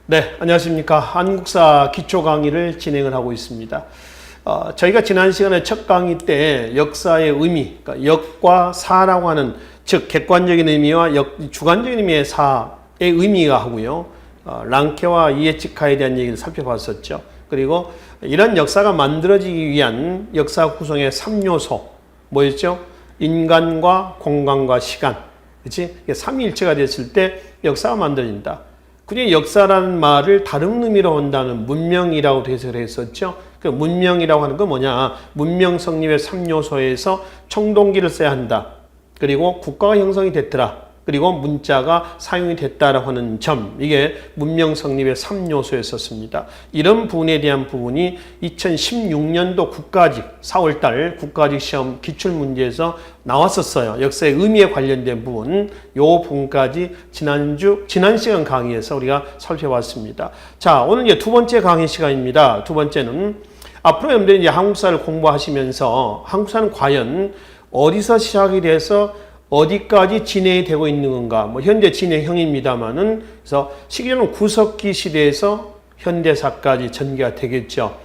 네, 안녕하십니까. 한국사 기초 강의를 진행을 하고 있습니다. 저희가 지난 시간에 첫 강의 때 역사의 의미, 그러니까 역과 사라고 하는, 즉 객관적인 의미와 주관적인 의미의 사의 의미가 하고요. 랑케와 이에치카에 대한 얘기를 살펴봤었죠. 그리고 이런 역사가 만들어지기 위한 역사 구성의 3요소, 뭐였죠? 인간과 공간과 시간. 그치? 이게 삼위일체가 됐을 때 역사가 만들어진다. 그냥 역사라는 말을 다른 의미로 한다는 문명이라고 해석을 했었죠. 그 문명이라고 하는 건 뭐냐? 문명 성립의 3요소에서 청동기를 써야 한다. 그리고 국가가 형성이 됐더라. 그리고 문자가 사용이 됐다라고 하는 점, 이게 문명 성립의 3요소였었습니다. 이런 부분에 대한 부분이 2016년도 국가직 4월달 국가직 시험 기출문제에서 나왔었어요. 역사의 의미에 관련된 부분, 요 부분까지 지난 시간 강의에서 우리가 살펴봤습니다. 자, 오늘 이제 두 번째 강의 시간입니다. 두 번째는 앞으로 여러분들이 이제 한국사를 공부하시면서 한국사는 과연 어디서 시작이 돼서 어디까지 진행이 되고 있는 건가? 뭐 현재 진행형입니다만은, 그래서 시기는 구석기 시대에서 현대사까지 전개가 되겠죠.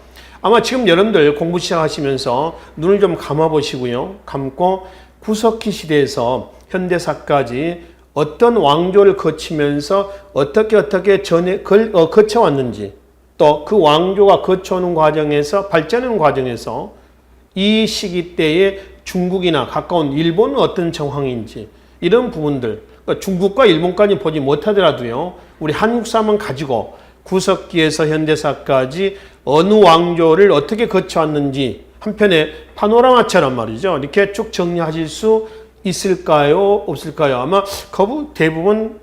아마 지금 여러분들 공부 시작하시면서 눈을 좀 감아 보시고요. 감고 구석기 시대에서 현대사까지 어떤 왕조를 거치면서 어떻게 거쳐왔는지, 또 그 왕조가 거쳐오는 과정에서, 발전하는 과정에서 이 시기 때에 중국이나 가까운 일본은 어떤 정황인지, 이런 부분들, 그러니까 중국과 일본까지 보지 못하더라도요, 우리 한국사만 가지고 구석기에서 현대사까지 어느 왕조를 어떻게 거쳐왔는지 한편의 파노라마처럼 말이죠, 이렇게 쭉 정리하실 수 있을까요? 없을까요? 아마 대부분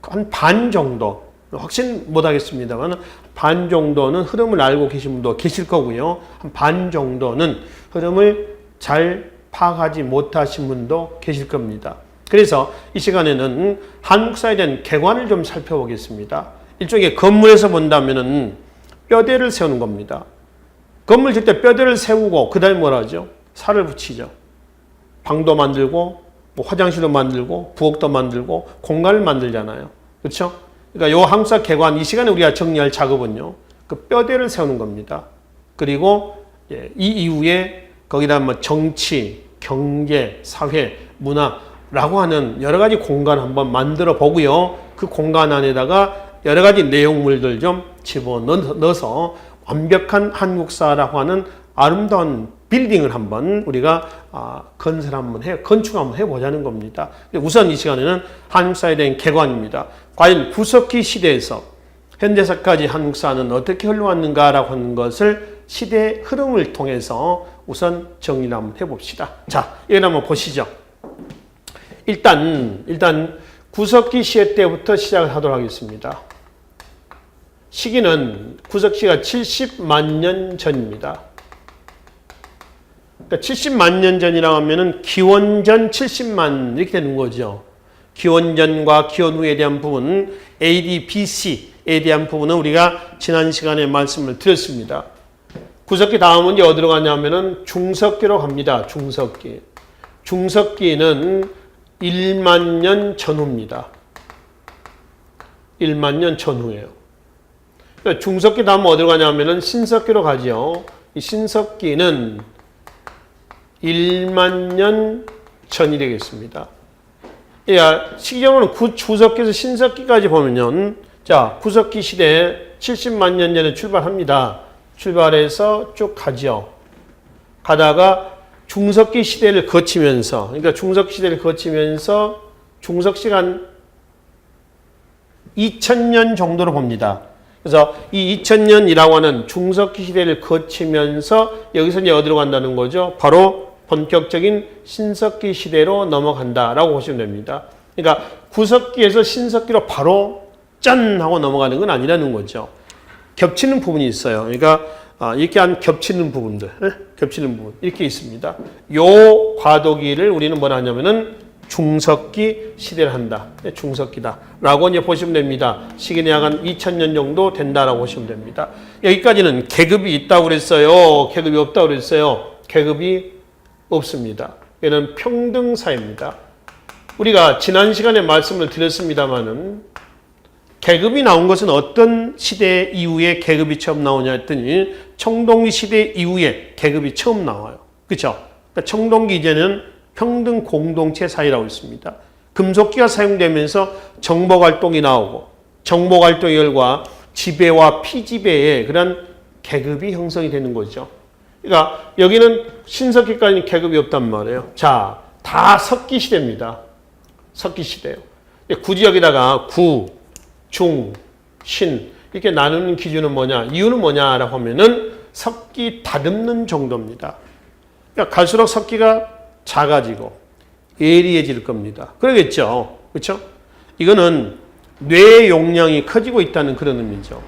한 반 정도, 확신 못하겠습니다만 반 정도는 흐름을 알고 계신 분도 계실 거고요. 한 반 정도는 흐름을 잘 파악하지 못하신 분도 계실 겁니다. 그래서 이 시간에는 한국사에 대한 개관을 좀 살펴보겠습니다. 일종의 건물에서 본다면은 뼈대를 세우는 겁니다. 건물 짓 때 뼈대를 세우고 그 다음에 뭐라 하죠? 살을 붙이죠. 방도 만들고 뭐 화장실도 만들고 부엌도 만들고 공간을 만들잖아요. 그렇죠? 그러니까 요 한국사 개관, 이 시간에 우리가 정리할 작업은요, 그 뼈대를 세우는 겁니다. 그리고 이 이후에 거기다 뭐 정치, 경제, 사회, 문화라고 하는 여러 가지 공간 한번 만들어 보고요. 그 공간 안에다가 여러 가지 내용물들 좀 집어넣어서 완벽한 한국사라고 하는 아름다운 빌딩을 한번 우리가 건축 한번 해보자는 겁니다. 우선 이 시간에는 한국사에 대한 개관입니다. 과연 구석기 시대에서 현대사까지 한국사는 어떻게 흘러왔는가라고 하는 것을 시대의 흐름을 통해서 우선 정리를 한번 해봅시다. 자, 이걸 한번 보시죠. 일단 구석기 시대 때부터 시작을 하도록 하겠습니다. 시기는 구석기가 70만 년 전입니다. 그러니까 70만 년 전이라고 하면은 기원전 70만 이렇게 되는 거죠. 기원전과 기원 후에 대한 부분, AD, BC에 대한 부분은 우리가 지난 시간에 말씀을 드렸습니다. 구석기 다음은 이제 어디로 가냐면은 중석기로 갑니다. 중석기. 중석기는 1만 년 전후입니다. 1만 년 전후예요. 그러니까 중석기 다음 어디로 가냐면은 신석기로 가죠. 이 신석기는 1만 년 전이 되겠습니다. 시기적으로는 구석기에서 신석기까지 보면요. 자, 구석기 시대에 70만 년 전에 출발합니다. 출발해서 쭉 가죠. 가다가 중석기 시대를 거치면서, 그러니까 중석기 시대를 거치면서 중석시간 2000년 정도로 봅니다. 그래서 이 2000년이라고 하는 중석기 시대를 거치면서 여기서 이제 어디로 간다는 거죠? 바로 본격적인 신석기 시대로 넘어간다라고 보시면 됩니다. 그러니까 구석기에서 신석기로 바로 짠 하고 넘어가는 건 아니라는 거죠. 겹치는 부분이 있어요. 그러니까 이렇게 한 겹치는 부분들, 겹치는 부분 이렇게 있습니다. 요 과도기를 우리는 뭐라 하냐면은 중석기 시대를 한다. 중석기다라고 이제 보시면 됩니다. 시기는 약 한 2000년 정도 된다라고 보시면 됩니다. 여기까지는 계급이 있다고 그랬어요. 계급이 없다고 그랬어요. 계급이 없습니다. 얘는 평등사입니다. 우리가 지난 시간에 말씀을 드렸습니다만은 계급이 나온 것은 어떤 시대 이후에 계급이 처음 나오냐 했더니 청동기 시대 이후에 계급이 처음 나와요. 그렇죠? 그러니까 청동기 이제는 평등 공동체 사회라고 있습니다. 금속기가 사용되면서 정복활동이 나오고 정복활동의 결과 지배와 피지배의 그런 계급이 형성이 되는 거죠. 그러니까 여기는 신석기까지는 계급이 없단 말이에요. 자, 다 석기 시대입니다. 석기 시대예요. 굳이 여기다가 구, 중, 신 이렇게 나누는 기준은 뭐냐? 이유는 뭐냐라고 하면은 석기 다듬는 정도입니다. 그러니까 갈수록 석기가 작아지고 예리해질 겁니다. 그러겠죠. 그렇죠? 이거는 뇌 용량이 커지고 있다는 그런 의미죠.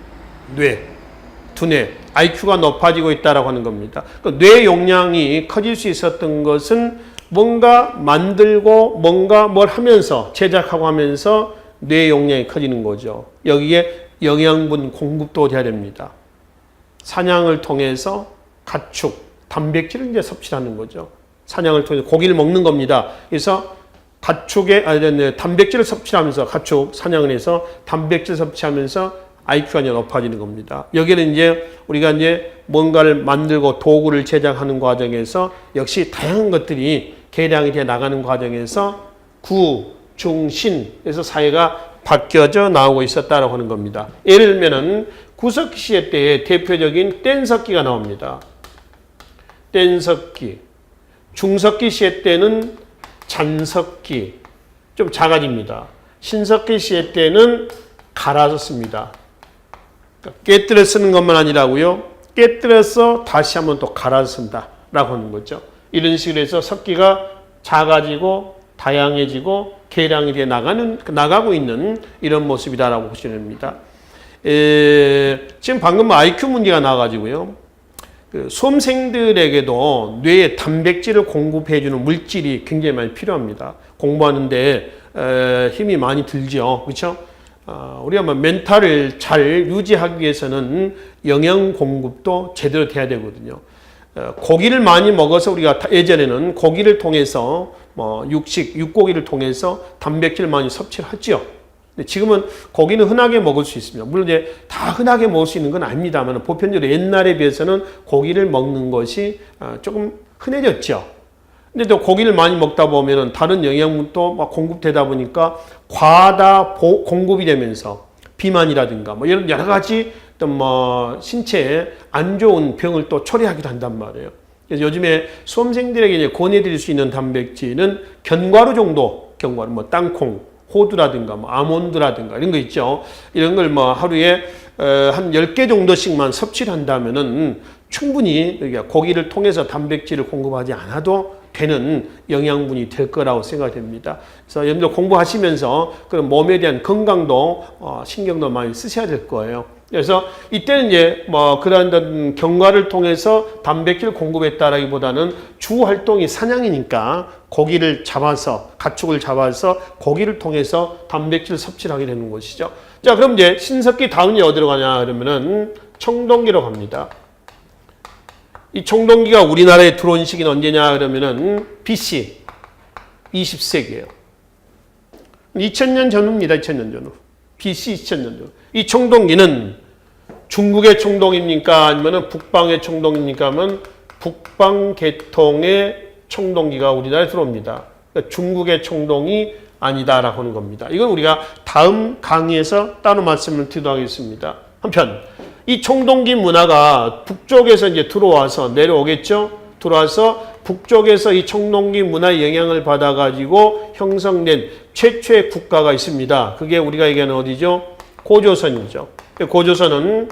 두뇌, IQ가 높아지고 있다라고 하는 겁니다. 그러니까 뇌 용량이 커질 수 있었던 것은 뭔가 만들고 뭔가 뭘 하면서 제작하고 하면서 뇌 용량이 커지는 거죠. 여기에 영양분 공급도 돼야 됩니다. 사냥을 통해서 가축, 단백질을 이제 섭취하는 거죠. 사냥을 통해서 고기를 먹는 겁니다. 그래서 단백질을 섭취하면서 가축 사냥을 해서 단백질 섭취하면서 IQ가 이제 높아지는 겁니다. 여기는 이제 우리가 이제 뭔가를 만들고 도구를 제작하는 과정에서 역시 다양한 것들이 개량이 돼 나가는 과정에서 구, 중, 신 그래서 사회가 바뀌어져 나오고 있었다라고 하는 겁니다. 예를 들면은 구석기 시대 때의 대표적인 뗀석기가 나옵니다. 뗀석기. 중석기 시대 때는 잔석기. 좀 작아집니다. 신석기 시대 때는 갈아서 씁니다. 깨뜨려 쓰는 것만 아니라고요. 깨뜨려서 다시 한번 또 갈아서 쓴다라고 하는 거죠. 이런 식으로 해서 석기가 작아지고 다양해지고 개량이 돼 나가고 있는 이런 모습이다라고 보시면 됩니다. 지금 방금 IQ 문제가 나와가지고요. 그 수험생들에게도 뇌에 단백질을 공급해주는 물질이 굉장히 많이 필요합니다. 공부하는데 힘이 많이 들죠. 그렇죠? 우리가 멘탈을 잘 유지하기 위해서는 영양 공급도 제대로 돼야 되거든요. 고기를 많이 먹어서 우리가 예전에는 고기를 통해서 육고기를 통해서 단백질을 많이 섭취를 하죠. 근데 지금은 고기는 흔하게 먹을 수 있습니다. 물론 이제 다 흔하게 먹을 수 있는 건 아닙니다만 보편적으로 옛날에 비해서는 고기를 먹는 것이 조금 흔해졌죠. 근데 또 고기를 많이 먹다 보면은 다른 영양분도 막 공급되다 보니까 과다 공급이 되면서 비만이라든가 이런 여러 가지 또 신체에 안 좋은 병을 또 초래하기도 한단 말이에요. 그래서 요즘에 수험생들에게 이제 권해드릴 수 있는 단백질은 견과류 정도, 땅콩, 호두라든가 아몬드라든가 이런 거 있죠. 이런 걸 하루에 한 10개 정도씩만 섭취를 한다면은 충분히 고기를 통해서 단백질을 공급하지 않아도 되는 영양분이 될 거라고 생각됩니다. 그래서 여러분들 공부하시면서 그런 몸에 대한 건강도 신경도 많이 쓰셔야 될 거예요. 그래서 이때는 이제 그런 경과를 통해서 단백질 공급했다라기보다는 주 활동이 사냥이니까 고기를 잡아서 가축을 잡아서 고기를 통해서 단백질 섭취를 하게 되는 것이죠. 자, 그럼 이제 신석기 다음이 어디로 가냐 그러면은 청동기로 갑니다. 이 청동기가 우리나라에 들어온 시기는 언제냐 그러면은 BC 20세기예요. 2000년 전후입니다. 2000년 전후. BC 2000년 전후. 이 청동기는 중국의 청동입니까? 아니면 북방의 청동입니까? 하면 북방 계통의 청동기가 우리나라에 들어옵니다. 그러니까 중국의 청동이 아니다라고 하는 겁니다. 이건 우리가 다음 강의에서 따로 말씀을 드리도록 하겠습니다. 한편 이 청동기 문화가 북쪽에서 이제 들어와서 내려오겠죠? 들어와서 북쪽에서 이 청동기 문화의 영향을 받아가지고 형성된 최초의 국가가 있습니다. 그게 우리가 얘기하는 어디죠? 고조선이죠. 고조선은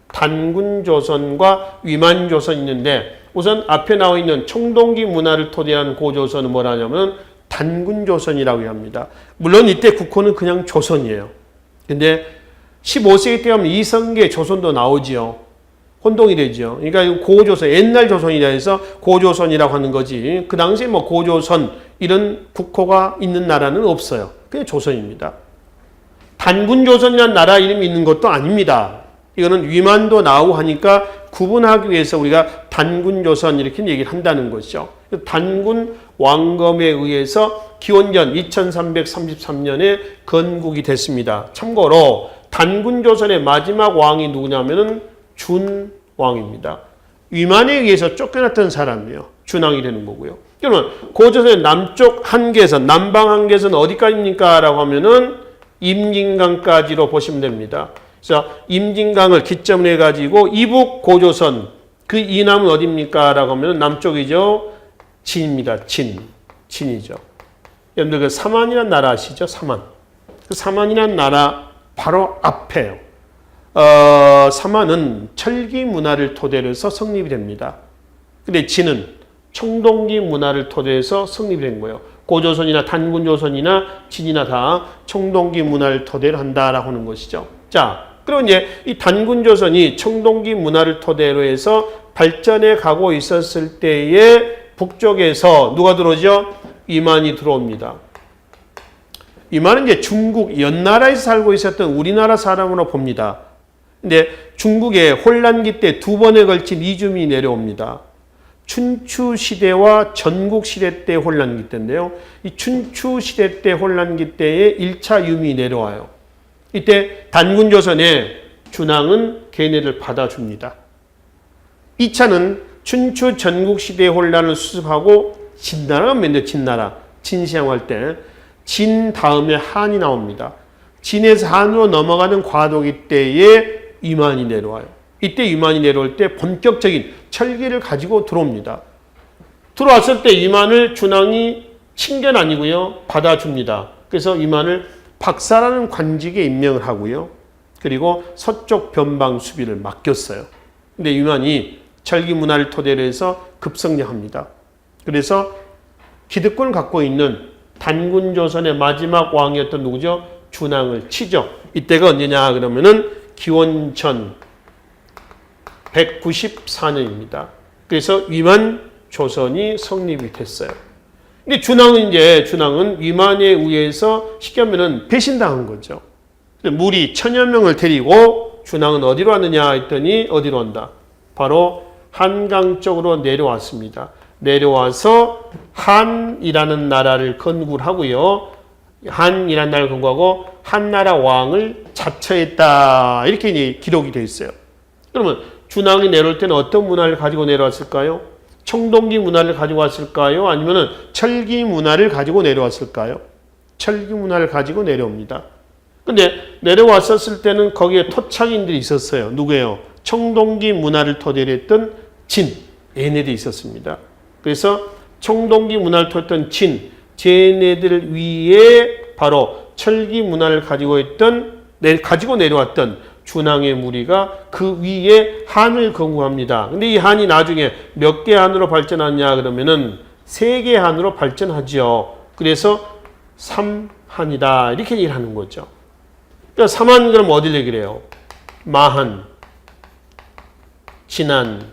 단군조선과 위만조선이 있는데 우선 앞에 나와 있는 청동기 문화를 토대로 한 고조선은 뭐라냐면 단군조선이라고 합니다. 물론 이때 국호는 그냥 조선이에요. 근데 15세기 때 하면 이성계 조선도 나오지요. 혼동이 되죠. 그러니까 고조선, 옛날 조선이라 해서 고조선이라고 하는 거지. 그 당시에 고조선 이런 국호가 있는 나라는 없어요. 그게 조선입니다. 단군조선이라는 나라 이름이 있는 것도 아닙니다. 이거는 위만도 나오고 하니까 구분하기 위해서 우리가 단군조선 이렇게 얘기를 한다는 것이죠. 단군 왕검에 의해서 기원전 2333년에 건국이 됐습니다. 참고로 단군조선의 마지막 왕이 누구냐면은 준왕입니다. 위만에 의해서 쫓겨났던 사람이에요. 준왕이 되는 거고요. 그러면 고조선의 남쪽 한계선, 남방 한계선 어디까지입니까? 라고 하면은 임진강까지로 보시면 됩니다. 그래서 임진강을 기점으로 해가지고 이북 고조선, 그 이남은 어디입니까? 라고 하면 남쪽이죠. 진입니다. 진이죠. 여러분들 그 사만이라는 나라 아시죠? 사만. 그 사만이라는 나라 바로 앞에요. 사만은 철기 문화를 토대로 해서 성립이 됩니다. 근데 진은 청동기 문화를 토대로 해서 성립이 된 거예요. 고조선이나 단군조선이나 진이나 다 청동기 문화를 토대로 한다라고 하는 것이죠. 자, 그럼 이제 이 단군조선이 청동기 문화를 토대로 해서 발전해 가고 있었을 때에 북쪽에서 누가 들어오죠? 위만이 들어옵니다. 위만은 이제 중국 연나라에서 살고 있었던 우리나라 사람으로 봅니다. 근데 중국의 혼란기 때 두 번에 걸친 이주민이 내려옵니다. 춘추 시대와 전국 시대 때 혼란기 때인데요. 이 춘추 시대 때 혼란기 때에 1차 유민이 내려와요. 이때 단군조선의 준왕은 걔네를 받아줍니다. 2차는 춘추 전국 시대의 혼란을 수습하고 진나라가 맨날 진나라, 진시황할 때 진 다음에 한이 나옵니다. 진에서 한으로 넘어가는 과도기 때에 위만이 내려와요. 이때 위만이 내려올 때 본격적인 철기를 가지고 들어옵니다. 들어왔을 때 위만을 준왕이 친 게 아니고요. 받아줍니다. 그래서 위만을 박사라는 관직에 임명을 하고요. 그리고 서쪽 변방 수비를 맡겼어요. 근데 위만이 철기 문화를 토대로 해서 급성장합니다. 그래서 기득권을 갖고 있는 단군조선의 마지막 왕이었던 누구죠? 준왕을 치죠. 이때가 언제냐 그러면은 기원전 194년입니다. 그래서 위만 조선이 성립이 됐어요. 근데 준왕은 위만에 의해서 쉽게 하면은 배신당한 거죠. 무리 1000여 명을 데리고 준왕은 어디로 왔느냐 했더니 어디로 온다? 바로 한강 쪽으로 내려왔습니다. 내려와서 한이라는 나라를 건국을 하고요. 한이라는 나라를 건국하고 한나라 왕을 자처했다. 이렇게 이제 기록이 되어 있어요. 그러면 준왕이 내려올 때는 어떤 문화를 가지고 내려왔을까요? 청동기 문화를 가지고 왔을까요? 아니면 철기 문화를 가지고 내려왔을까요? 철기 문화를 가지고 내려옵니다. 근데 내려왔었을 때는 거기에 토착인들이 있었어요. 누구예요? 청동기 문화를 토대로 했던 얘네들이 있었습니다. 그래서 청동기 문화를 토했던 쟤네들 위에 바로 철기 문화를 가지고 내려왔던 준왕의 무리가 그 위에 한을 건국합니다. 근데 이 한이 나중에 몇 개 한으로 발전하냐 그러면은 3개 한으로 발전하죠. 그래서 삼한이다. 이렇게 얘기를 하는 거죠. 그러니까 삼한 그럼 어딜 얘기를 해요? 마한, 진한,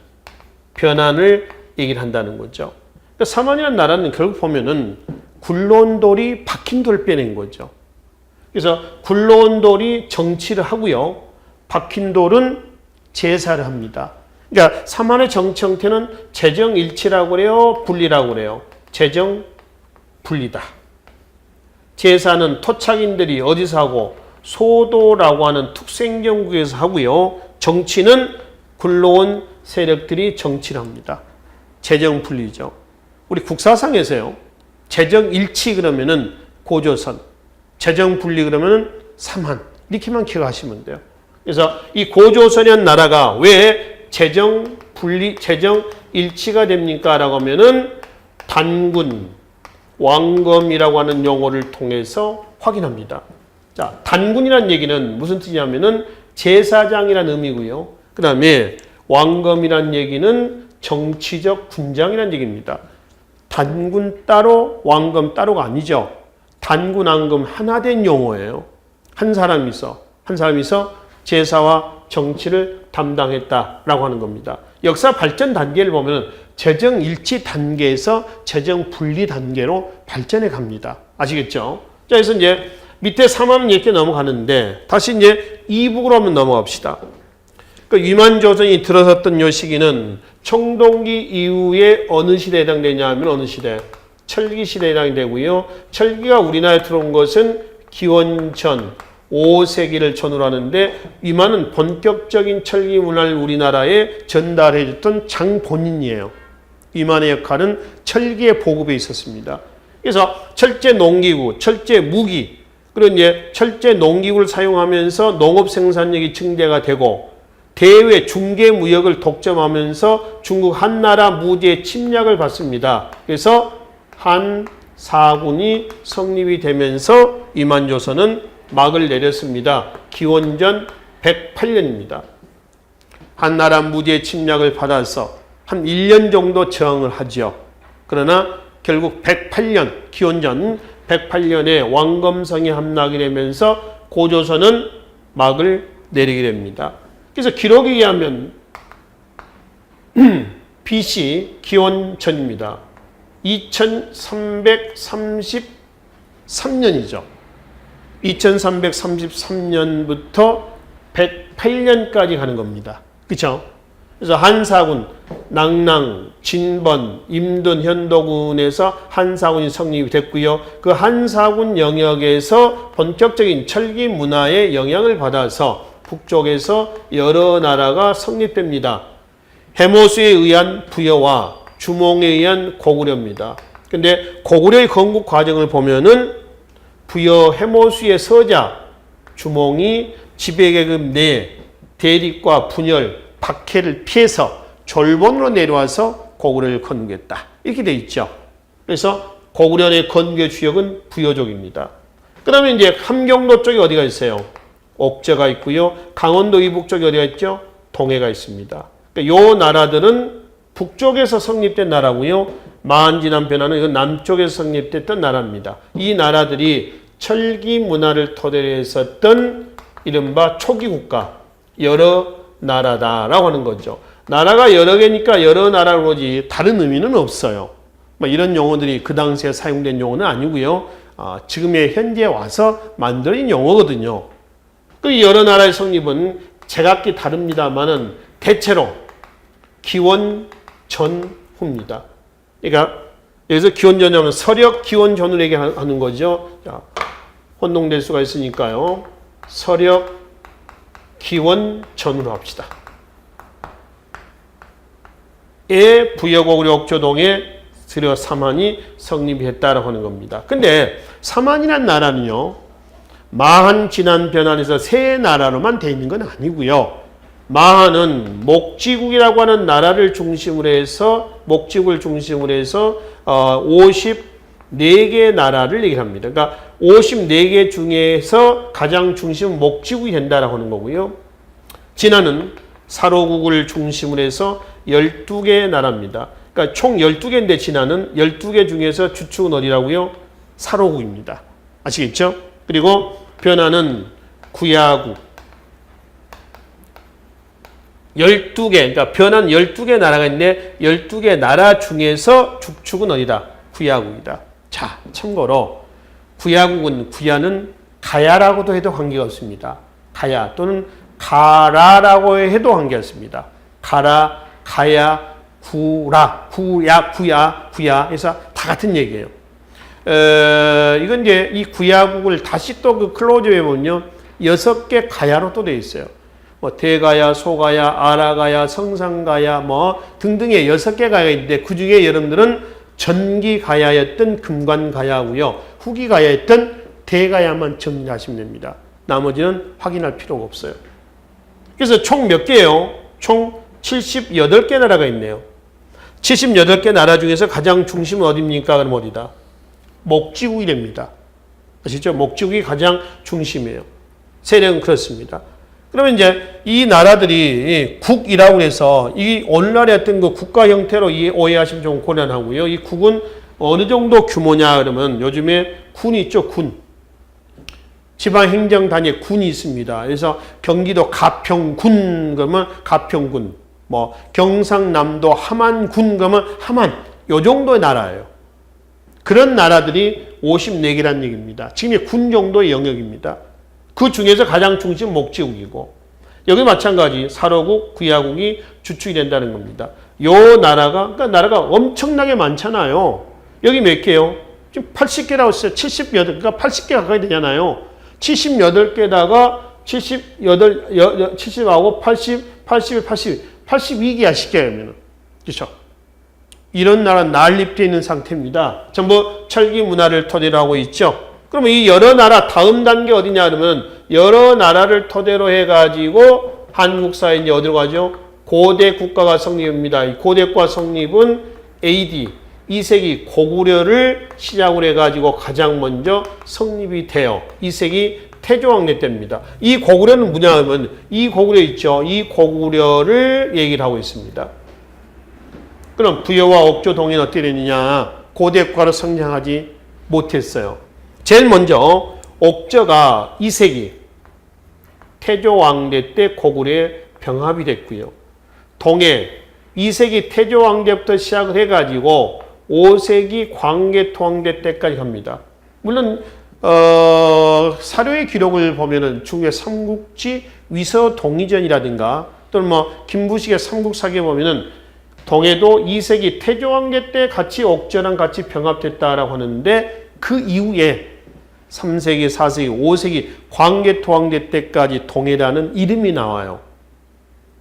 변한을 얘기를 한다는 거죠. 그러니까 삼한이라는 나라는 결국 보면은 굴러온 돌이 박힌 돌 빼낸 거죠. 그래서 굴러온 돌이 정치를 하고요. 박힌 돌은 제사를 합니다. 그러니까 삼한의 정치 형태는 재정일치라고 그래요? 분리라고 그래요? 재정분리다. 제사는 토착인들이 어디서 하고 소도라고 하는 특수행정국에서 하고요. 정치는 굴러온 세력들이 정치를 합니다. 재정분리죠. 우리 국사상에서요. 재정일치 그러면은 고조선, 재정분리 그러면은 삼한 이렇게만 기억하시면 돼요. 그래서 이 고조선이라는 나라가 왜 재정일치가 됩니까? 라고 하면은 단군, 왕검이라고 하는 용어를 통해서 확인합니다. 자, 단군이라는 얘기는 무슨 뜻이냐면은 제사장이라는 의미고요. 그 다음에 왕검이라는 얘기는 정치적 군장이라는 얘기입니다. 단군 따로 왕검 따로가 아니죠. 단군, 왕검 하나 된 용어예요. 한 사람이서 제사와 정치를 담당했다라고 하는 겁니다. 역사 발전 단계를 보면 재정 일치 단계에서 재정 분리 단계로 발전해 갑니다. 아시겠죠? 자, 그래서 이제 밑에 3화는 이렇게 넘어가는데 다시 이제 이북으로 한번 넘어갑시다. 그러니까 위만조선이 들어섰던 요 시기는 청동기 이후에 어느 시대에 해당되냐 하면 어느 시대? 철기 시대에 해당이 되고요. 철기가 우리나라에 들어온 것은 기원전 5세기를 전후로 하는데 이만은 본격적인 철기 문화를 우리나라에 전달해 줬던 장본인이에요. 이만의 역할은 철기의 보급에 있었습니다. 그래서 철제 농기구, 철제 무기, 그리고 이제 철제 농기구를 사용하면서 농업 생산력이 증대가 되고 대외 중개 무역을 독점하면서 중국 한나라 무제의 침략을 받습니다. 그래서 한사군이 성립이 되면서 이만조선은 막을 내렸습니다. 기원전 108년입니다. 한나라 무제의 침략을 받아서 한 1년 정도 저항을 하죠. 그러나 결국 108년, 기원전 108년에 왕검성이 함락이 되면서 고조선은 막을 내리게 됩니다. 그래서 기록에 의하면 BC 기원전입니다. 2333년이죠. 2333년부터 108년까지 가는 겁니다. 그렇죠? 그래서 한사군, 낭랑, 진번, 임든, 현도군에서 한사군이 성립이 됐고요. 그 한사군 영역에서 본격적인 철기 문화의 영향을 받아서 북쪽에서 여러 나라가 성립됩니다. 해모수에 의한 부여와 주몽에 의한 고구려입니다. 근데 고구려의 건국 과정을 보면은 부여 해모수의 서자, 주몽이 지배계급 내 대립과 분열, 박해를 피해서 졸본으로 내려와서 고구려를 건국했다. 이렇게 돼 있죠. 그래서 고구려의 건국의 주역은 부여족입니다. 그 다음에 이제 함경도 쪽에 어디가 있어요? 옥저가 있고요. 강원도 이북 쪽에 어디가 있죠? 동해가 있습니다. 그러니까 요 나라들은 북쪽에서 성립된 나라고요. 만지남 변화는 이건 남쪽에서 성립됐던 나라입니다. 이 나라들이 철기 문화를 토대로 했었던 이른바 초기 국가, 여러 나라다라고 하는 거죠. 나라가 여러 개니까 여러 나라로 오지 다른 의미는 없어요. 뭐 이런 용어들이 그 당시에 사용된 용어는 아니고요. 지금의 현재 와서 만들어진 용어거든요. 그 여러 나라의 성립은 제각기 다릅니다만은 대체로 기원 전후입니다. 그러니까 여기서 기원 전후는 서력 기원 전후를 얘기하는 거죠. 자, 혼동될 수가 있으니까요. 서력 기원 전후로 합시다. 에 부여고구려 옥조동에 스려 삼한이 성립이 했다라고 하는 겁니다. 근데 삼한이라는 나라는요. 마한 진한 변환에서 세 나라로만 돼 있는 건 아니고요. 마한은 목지국이라고 하는 나라를 중심으로 해서 목지국을 중심으로 해서 54개의 나라를 얘기합니다. 그러니까 54개 중에서 가장 중심은 목지국이 된다라고 하는 거고요. 진화는 사로국을 중심으로 해서 12개의 나라입니다. 그러니까 총 12개인데 진화는 12개 중에서 주축은 어디라고요? 사로국입니다. 아시겠죠? 그리고 변화는 구야국. 12개, 그러니까 변한 12개 나라가 있는데 12개 나라 중에서 주축은 어디다? 구야국이다. 자, 참고로 구야국은 구야는 가야라고도 해도 관계가 없습니다. 가야 또는 가라라고 해도 관계가 없습니다. 가라, 가야, 구라, 구야, 구야, 구야 해서 다 같은 얘기예요. 이건 이제 이 구야국을 다시 또 그 클로즈에 보면요. 6개 가야로 또 되어 있어요. 뭐 대가야, 소가야, 아라가야, 성상가야 뭐 등등의 6개 가야가 있는데 그 중에 여러분들은 전기가야였던 금관가야고요. 후기가야였던 대가야만 정리하시면 됩니다. 나머지는 확인할 필요가 없어요. 그래서 총 몇 개예요? 총 78개 나라가 있네요. 78개 나라 중에서 가장 중심은 어디입니까? 그럼 어디다? 목지국이 됩니다. 아시죠? 목지국이 가장 중심이에요. 세력은 그렇습니다. 그러면 이제 이 나라들이 국이라고 해서 이 오늘날의 어떤 그 국가 형태로 오해하시면 좀 곤란하고요. 이 국은 어느 정도 규모냐 그러면 요즘에 군이 있죠, 군. 지방행정단위에 군이 있습니다. 그래서 경기도 가평군 그러면 가평군, 뭐 경상남도 함안군 그러면 함안, 요 정도의 나라예요. 그런 나라들이 54개라는 얘기입니다. 지금의 군 정도의 영역입니다. 그 중에서 가장 중심은 목지국이고 여기 마찬가지 사로국, 구야국이 주축이 된다는 겁니다. 요 나라가 그러니까 나라가 엄청나게 많잖아요. 여기 몇 개요? 지금 80개라고 했어요. 78, 그러니까 80개 가까이 되잖아요. 78개다가 70하고 80, 81, 82개야 쉽게 하면. 그렇죠? 이런 나라 난립되어 있는 상태입니다. 전부 철기 문화를 토대로 하고 있죠. 그러면 이 여러 나라 다음 단계 어디냐 그러면 여러 나라를 토대로 해가지고 한국 사회 이제 어디로 가죠? 고대 국가가 성립입니다. 이 고대 국가 성립은 AD 2세기 고구려를 시작으로 해가지고 가장 먼저 성립이 돼요. 2세기 태조왕래 때입니다. 이 고구려는 뭐냐 하면 이 고구려 있죠. 이 고구려를 얘기를 하고 있습니다. 그럼 부여와 옥조 동해는 어떻게 되느냐? 고대 국가로 성장하지 못했어요. 제일 먼저 옥저가 2세기 태조왕래 때 고구려에 병합이 됐고요. 동해 2세기 태조왕래부터 시작을 해가지고 5세기 광개토왕대 때까지 갑니다. 물론 사료의 기록을 보면은 중국의 삼국지 위서동의전이라든가 또는 뭐 김부식의 삼국사기에 보면은 동해도 2세기 태조왕래 때 같이 옥저랑 같이 병합됐다라고 하는데 그 이후에 3세기, 4세기, 5세기 광개토왕대 때까지 동해라는 이름이 나와요.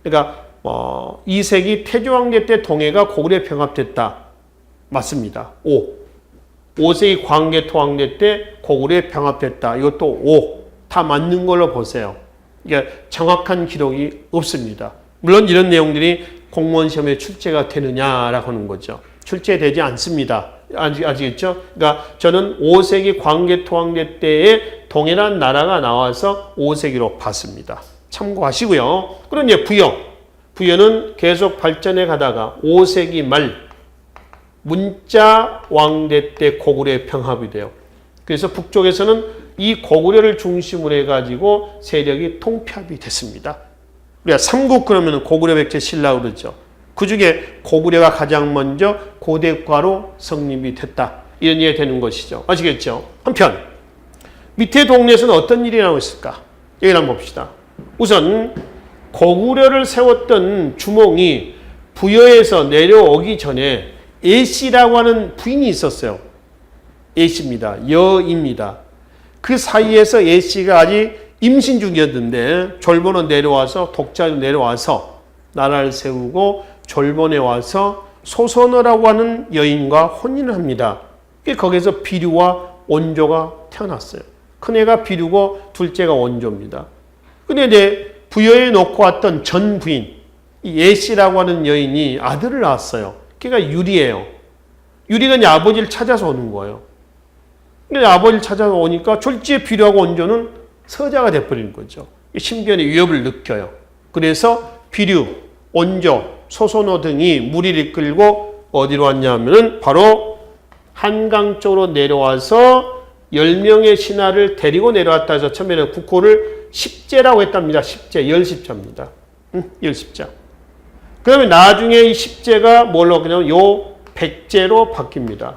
그러니까 2세기 태조왕래 때 동해가 고구려에 병합됐다. 맞습니다. 5세기 광개토왕래 때 고구려에 병합됐다. 이것도 5. 다 맞는 걸로 보세요. 그러니까 정확한 기록이 없습니다. 물론 이런 내용들이 공무원 시험에 출제가 되느냐라고 하는 거죠. 출제되지 않습니다. 아시겠죠? 그러니까 저는 5세기 광개토왕래 때에 동해라는 나라가 나와서 5세기로 봤습니다. 참고하시고요. 그럼 이제 부여는 계속 발전해 가다가 5세기 말 문자 왕대 때 고구려에 병합이 돼요. 그래서 북쪽에서는 이 고구려를 중심으로 해가지고 세력이 통폐합이 됐습니다. 우리가 삼국 그러면 고구려 백제 신라 그러죠. 그 중에 고구려가 가장 먼저 고대국가로 성립이 됐다. 이런 이해가 되는 것이죠. 아시겠죠? 한편 밑에 동네에서는 어떤 일이 나오고 있을까? 여기를 한번 봅시다. 우선 고구려를 세웠던 주몽이 부여에서 내려오기 전에 애씨라고 하는 부인이 있었어요. 애씨입니다. 여입니다. 그 사이에서 애씨가 아직 임신 중이었는데 졸본으로 내려와서 독자로 내려와서 나라를 세우고 졸본에 와서 소선어라고 하는 여인과 혼인을 합니다. 거기서 비류와 원조가 태어났어요. 큰애가 비류고 둘째가 원조입니다. 근데 이제 부여에 놓고 왔던 전 부인, 이 애씨라고 하는 여인이 아들을 낳았어요. 걔가 유리예요. 유리가 이제 아버지를 찾아서 오는 거예요. 근데 아버지를 찾아서 오니까 졸지에 비류하고 원조는 서자가 돼버리는 거죠. 신변의 위협을 느껴요. 그래서 비류, 원조, 소선호 등이 무리를 이끌고 어디로 왔냐면은 바로 한강 쪽으로 내려와서 10명의 신하를 데리고 내려왔다 해서 처음에는 국호를 십제라고 했답니다. 십제, 열십자입니다. 열십자. 그러면 나중에 이 십제가 뭘로 바뀌냐면 요 백제로 바뀝니다.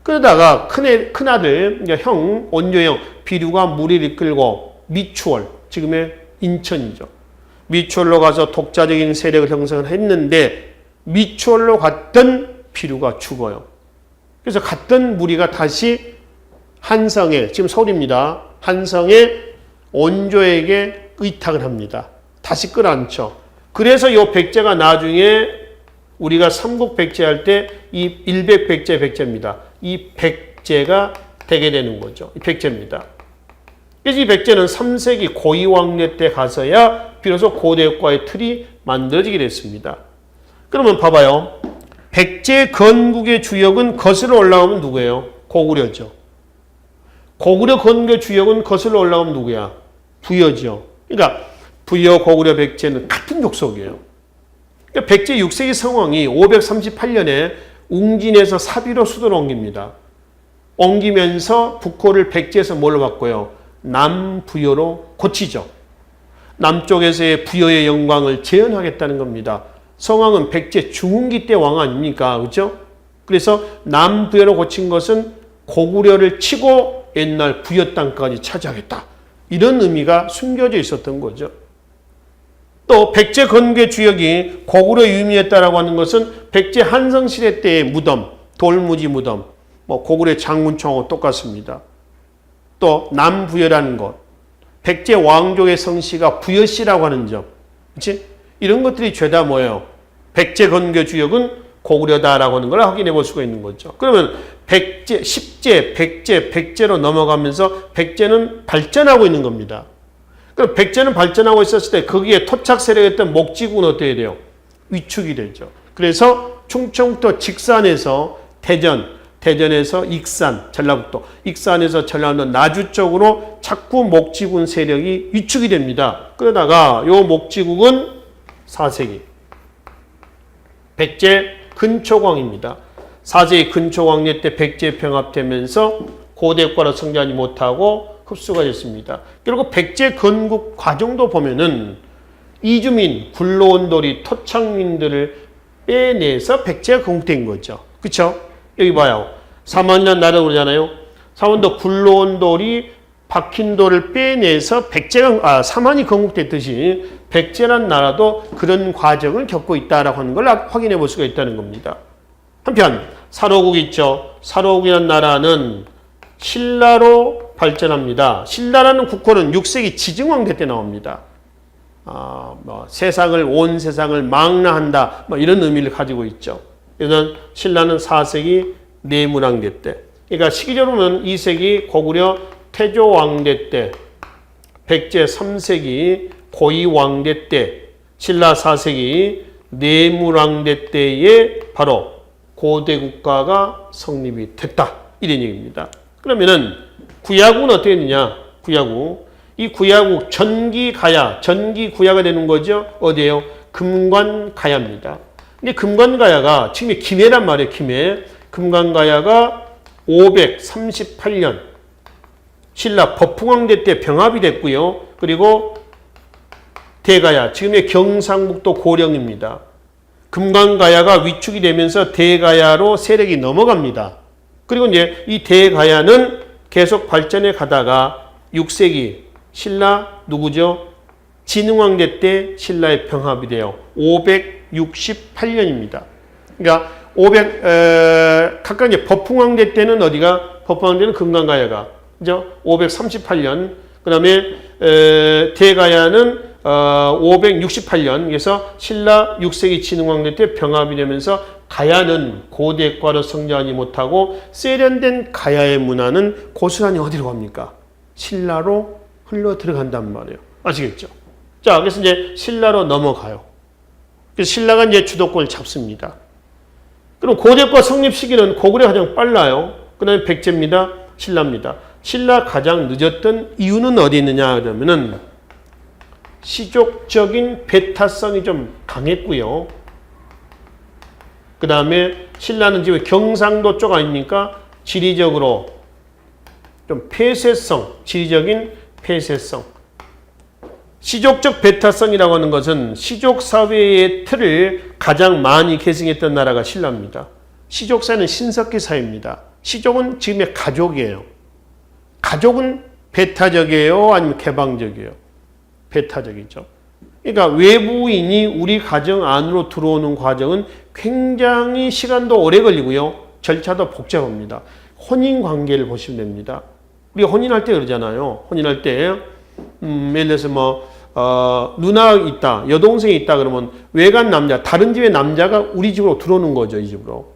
그러다가 큰아들, 형, 원조형, 비류가 무리를 이끌고 미추홀, 지금의 인천이죠. 미추홀로 가서 독자적인 세력을 형성을 했는데 미추홀로 갔던 비류가 죽어요. 그래서 갔던 무리가 다시 한성에, 지금 서울입니다. 한성에 원조에게 의탁을 합니다. 다시 끌어안죠. 그래서 이 백제가 나중에 우리가 삼국 백제 할 때 이 일백백제 백제입니다. 이 백제가 되게 되는 거죠. 이 백제입니다. 그래서 이 백제는 3세기 고이왕래 때 가서야 비로소 고대국가의 틀이 만들어지게 됐습니다. 그러면 봐봐요. 백제 건국의 주역은 거슬러 올라오면 누구예요? 고구려죠. 고구려 건국의 주역은 거슬러 올라오면 누구야? 부여죠. 그러니까 부여, 고구려, 백제는 같은 족속이에요. 그러니까 백제 6세기 성왕이 538년에 웅진에서 사비로 수도를 옮깁니다. 옮기면서 북호를 백제에서 뭘로 바꿔요? 남부여로 고치죠. 남쪽에서의 부여의 영광을 재현하겠다는 겁니다. 성왕은 백제 중흥기 때 왕 아닙니까? 그렇죠? 그래서 남부여로 고친 것은 고구려를 치고 옛날 부여 땅까지 차지하겠다. 이런 의미가 숨겨져 있었던 거죠. 또 백제 건국의 주역이 고구려 유민이었다라고 하는 것은 백제 한성시대 때의 무덤, 돌무지 무덤, 고구려 장군총하고 똑같습니다. 또 남부여라는 것, 백제 왕족의 성씨가 부여씨라고 하는 점, 그렇지? 이런 것들이 죄다 뭐예요? 백제 건교 주역은 고구려다라고 하는 걸 확인해 볼 수가 있는 거죠. 그러면 백제, 십제, 백제로 넘어가면서 백제는 발전하고 있는 겁니다. 그럼 백제는 발전하고 있었을 때 거기에 토착 세력이었던 목지국은 어떻게 돼요? 위축이 되죠. 그래서 충청부터 직산에서 대전에서 익산, 전라북도, 익산에서 전라도 나주 쪽으로 자꾸 목지군 세력이 위축이 됩니다. 그러다가 요 목지국은 4세기 백제 근초광입니다. 4세기 근초광래 때 백제 병합되면서 고대과로 성장하지 못하고 흡수가 됐습니다. 결국 백제 건국 과정도 보면은 이주민, 굴러온돌이, 토착민들을 빼내서 백제가 건국된 거죠. 그렇죠? 여기 봐요. 삼원년 나라고 그러잖아요. 삼원도 굴러온돌이 박힌 돌을 빼내서 삼한이 건국됐듯이 백제란 나라도 그런 과정을 겪고 있다라고 하는 걸 확인해 볼 수가 있다는 겁니다. 한편 사로국 있죠. 사로국이라는 나라는 신라로 발전합니다. 신라라는 국호는 6세기 지증왕대 때 나옵니다. 온 세상을 망라한다. 이런 의미를 가지고 있죠. 그래서 신라는 4세기 내무왕대 때. 그러니까 시기적으로 보면 2세기 고구려 태조왕대 때, 백제 3세기 고이왕대 때, 신라 4세기 내무왕대 때에 바로 고대 국가가 성립이 됐다. 이런 얘기입니다. 그러면은 구야국은 어떻게 되느냐? 구야국. 이 구야국 전기구야가 되는 거죠. 어디예요? 금관가야입니다. 근데 금관가야가 지금 김해란 말이에요. 김해. 금관가야가 538년 신라 법흥왕대 때 병합이 됐고요. 그리고 대가야, 지금의 경상북도 고령입니다. 금관가야가 위축이 되면서 대가야로 세력이 넘어갑니다. 그리고 이제 이 대가야는 계속 발전해 가다가 6세기 신라 누구죠? 진흥왕대 때 신라의 병합이 돼요. 568년입니다. 그러니까 각각 이제 법흥왕대 때는 어디가? 법흥왕대는 금관가야가 그죠? 538년. 그 다음에 대가야는 568년. 그래서 신라 6세기 진흥왕대 때 병합이 되면서 가야는 고대과로 성장하지 못하고 세련된 가야의 문화는 고스란히 어디로 갑니까? 신라로 흘러 들어간단 말이에요. 아시겠죠? 자, 그래서 이제 신라로 넘어가요. 그래서 신라가 이제 주도권을 잡습니다. 그럼 고대과 성립 시기는 고구려가 가장 빨라요. 그 다음에 백제입니다. 신라입니다. 신라 가장 늦었던 이유는 어디 있느냐 그러면은 시족적인 배타성이 좀 강했고요. 그 다음에 신라는 지금 경상도 쪽 아닙니까? 지리적으로 좀 지리적인 폐쇄성. 시족적 배타성이라고 하는 것은 시족 사회의 틀을 가장 많이 계승했던 나라가 신라입니다. 시족사회는 신석기 사회입니다. 시족은 지금의 가족이에요. 가족은 배타적이에요? 아니면 개방적이에요? 배타적이죠. 그러니까 외부인이 우리 가정 안으로 들어오는 과정은 굉장히 시간도 오래 걸리고요. 절차도 복잡합니다. 혼인관계를 보시면 됩니다. 우리가 혼인할 때 그러잖아요. 혼인할 때 예를 들어서 누나 있다, 여동생이 있다 그러면 외간 남자, 다른 집의 남자가 우리 집으로 들어오는 거죠. 이 집으로.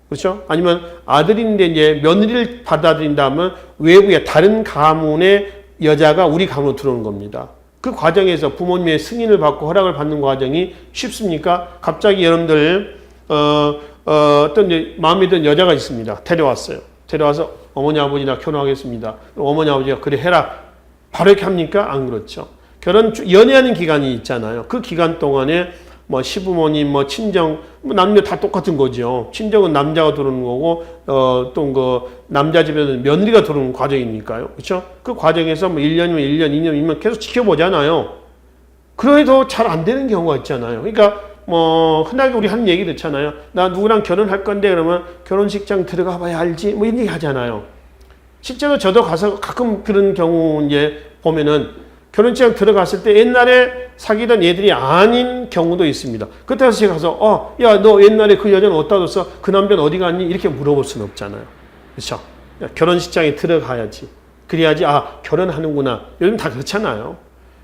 그렇죠? 아니면 아들인데 이제 며느리를 받아들인다면 외부의 다른 가문의 여자가 우리 가문으로 들어오는 겁니다. 그 과정에서 부모님의 승인을 받고 허락을 받는 과정이 쉽습니까? 갑자기 여러분들 어떤 이제 마음에 드는 여자가 있습니다. 데려왔어요. 데려와서 어머니 아버지 나 결혼하겠습니다. 어머니 아버지가 그래 해라. 바로 이렇게 합니까? 안 그렇죠. 연애하는 기간이 있잖아요. 그 기간 동안에 시부모님, 친정, 남녀 다 똑같은 거죠. 친정은 남자가 들어오는 거고, 또 남자 집에는 며느리가 들어오는 과정이니까요. 그렇죠? 그 과정에서 1년이면 1년, 2년이면 계속 지켜보잖아요. 그래도 잘 안 되는 경우가 있잖아요. 그러니까, 흔하게 우리 하는 얘기 듣잖아요. 나 누구랑 결혼할 건데, 그러면 결혼식장 들어가 봐야 알지? 이런 얘기 하잖아요. 실제로 저도 가서 가끔 그런 경우 이제 보면은 결혼식 들어갔을 때 옛날에 사귀던 애들이 아닌 경우도 있습니다. 그때 가서 제가 가서 야, 너 옛날에 그 여자는 어디다 뒀어? 그 남자는 어디 갔니? 이렇게 물어볼 수는 없잖아요. 그렇죠? 결혼식장에 들어가야지. 그래야지 결혼하는구나. 요즘 다 그렇잖아요.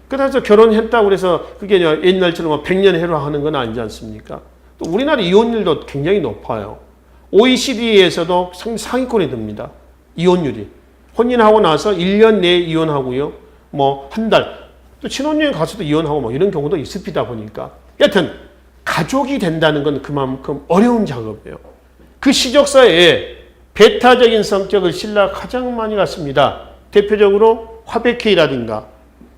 그래서 결혼했다고 그래서 그게 옛날처럼 100년 해로하는 건 아니지 않습니까? 또 우리나라 이혼율도 굉장히 높아요. OECD에서도 상위권에 듭니다. 이혼율이. 혼인하고 나서 1년 내에 이혼하고요. 뭐 한 달. 또 신혼여행 가서도 이혼하고 뭐 이런 경우도 있습니다 보니까. 여튼 가족이 된다는 건 그만큼 어려운 작업이에요. 그 시족사에 배타적인 성격을 신라가 가장 많이 갖습니다. 대표적으로 화백회의라든가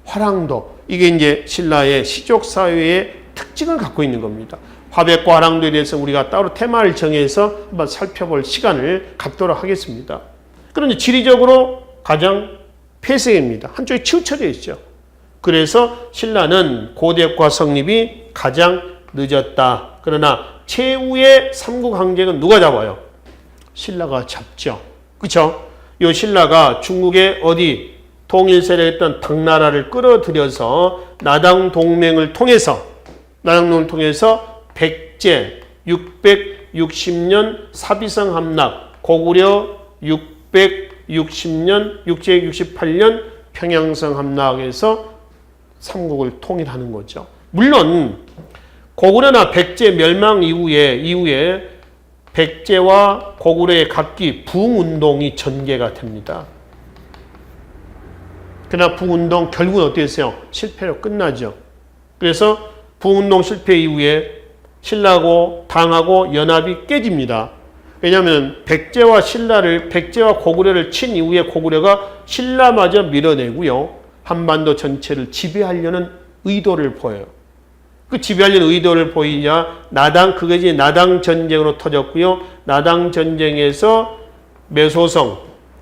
화랑도. 이게 이제 신라의 시족사회의 특징을 갖고 있는 겁니다. 화백과 화랑도에 대해서 우리가 따로 테마를 정해서 한번 살펴볼 시간을 갖도록 하겠습니다. 그런데 지리적으로 가장 폐쇄입니다. 한쪽에 치우쳐져 있죠. 그래서 신라는 고대과 성립이 가장 늦었다. 그러나 최후의 삼국 항쟁은 누가 잡아요? 신라가 잡죠. 그렇죠? 이 신라가 중국의 어디 통일세력했던 당나라를 끌어들여서 나당 동맹을 통해서 백제 660년 사비성 함락, 고구려 660년, 668년 평양성 함락에서 삼국을 통일하는 거죠. 물론 고구려나 백제 멸망 이후에 백제와 고구려의 각기 부흥운동이 전개가 됩니다. 그러나 부흥운동 결국은 어떻게 했어요? 실패로 끝나죠. 그래서 부흥운동 실패 이후에 신라하고 당하고 연합이 깨집니다. 왜냐하면 백제와 고구려를 친 이후에 고구려가 신라마저 밀어내고요. 한반도 전체를 지배하려는 의도를 보여요. 그 지배하려는 의도를 보이냐 그게 이제 나당 전쟁으로 터졌고요. 나당 전쟁에서 매소성,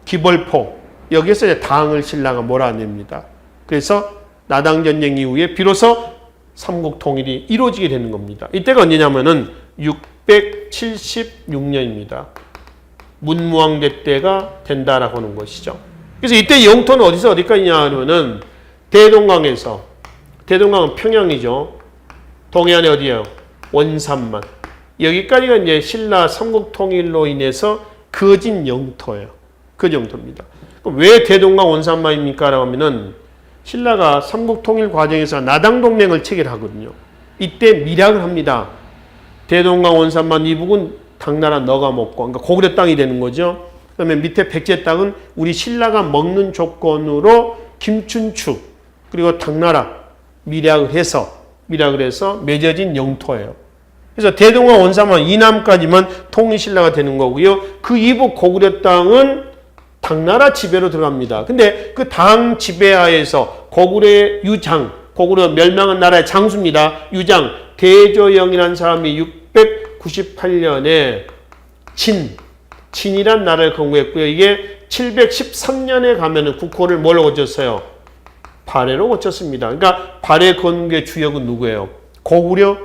기벌포 여기에서 이제 당을 신라가 몰아냅니다. 그래서 나당 전쟁 이후에 비로소 삼국 통일이 이루어지게 되는 겁니다. 이때가 언제냐면은 676년입니다. 문무왕대 때가 된다라고 하는 것이죠. 그래서 이때 영토는 어디까지냐 하면은 대동강은 평양이죠. 동해안에 어디예요? 원산만. 여기까지가 이제 신라 삼국 통일로 인해서 그어진 영토예요. 그 영토입니다. 왜 대동강 원산만입니까? 라고 하면은 신라가 삼국 통일 과정에서 나당 동맹을 체결하거든요. 이때 밀약을 합니다. 대동강 원산만 이북은 당나라 너가 먹고, 그러니까 고구려 땅이 되는 거죠. 그다음에 밑에 백제 땅은 우리 신라가 먹는 조건으로 김춘추 그리고 당나라 밀약을 해서 맺어진 영토예요. 그래서 대동강 원산만 이남까지만 통일신라가 되는 거고요. 그 이북 고구려 땅은 당나라 지배로 들어갑니다. 근데 그 당 지배하에서 고구려의 고구려 멸망한 나라의 장수입니다. 유장, 대조영이라는 사람이 698년에 진이란 나라를 건국했고요. 이게 713년에 가면은 국호를 뭘로 고쳤어요? 발해로 고쳤습니다. 그러니까 발해 건국의 주역은 누구예요? 고구려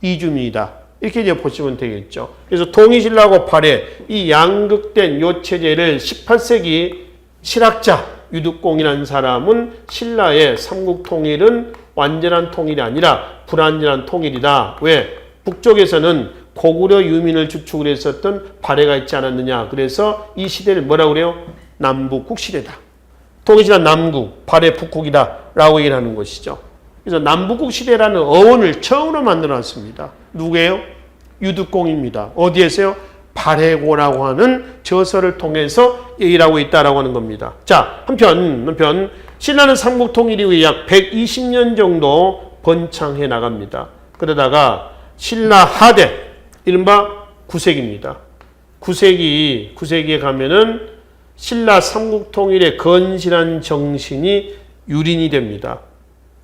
이주민이다. 이렇게 이제 보시면 되겠죠. 그래서 통일신라하고 발해 이 양극된 요 체제를 18세기 실학자 유득공이라는 사람은 신라의 삼국 통일은 완전한 통일이 아니라 불완전한 통일이다. 왜? 북쪽에서는 고구려 유민을 주축으로 했었던 발해가 있지 않았느냐. 그래서 이 시대를 뭐라고 그래요? 남북국 시대다. 통일신라 남국, 발해 북국이다. 라고 얘기를 하는 것이죠. 그래서 남북국 시대라는 어원을 처음으로 만들어놨습니다. 누구예요? 유득공입니다. 어디에서요? 발해고라고 하는 저서를 통해서 얘기를 하고 있다라고 하는 겁니다. 자, 한편 신라는 삼국 통일 이후에 약 120년 정도 번창해 나갑니다. 그러다가 신라 하대, 이른바 9세기입니다. 9세기에 가면은 신라 삼국 통일의 건실한 정신이 유린이 됩니다.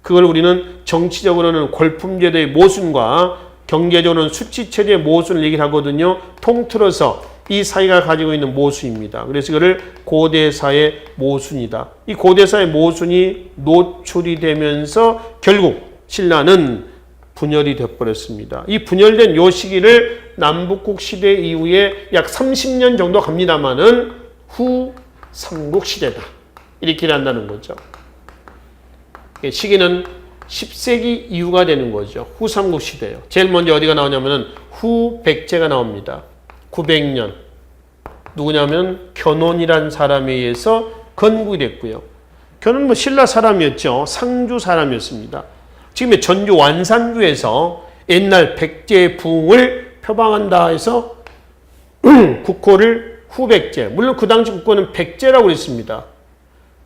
그걸 우리는 정치적으로는 골품제도의 모순과 경제적으로는 수치체제의 모순을 얘기를 하거든요. 통틀어서 이 사회가 가지고 있는 모순입니다. 그래서 이거를 고대사의 모순이다. 이 고대사의 모순이 노출이 되면서 결국 신라는 분열이 되어버렸습니다. 이 분열된 요 시기를 남북국 시대 이후에 약 30년 정도 갑니다만은 후 삼국시대다. 이렇게 한다는 거죠. 시기는 10세기 이후가 되는 거죠. 후 삼국시대예요. 제일 먼저 어디가 나오냐면은 후 백제가 나옵니다. 900년. 누구냐면 견훤이라는 사람에 의해서 건국이 됐고요. 견훤은 뭐 신라 사람이었죠. 상주 사람이었습니다. 지금의 전주 완산구에서 옛날 백제의 부흥을 표방한다 해서 국호를 후백제, 물론 그 당시 국호는 백제라고 그랬습니다.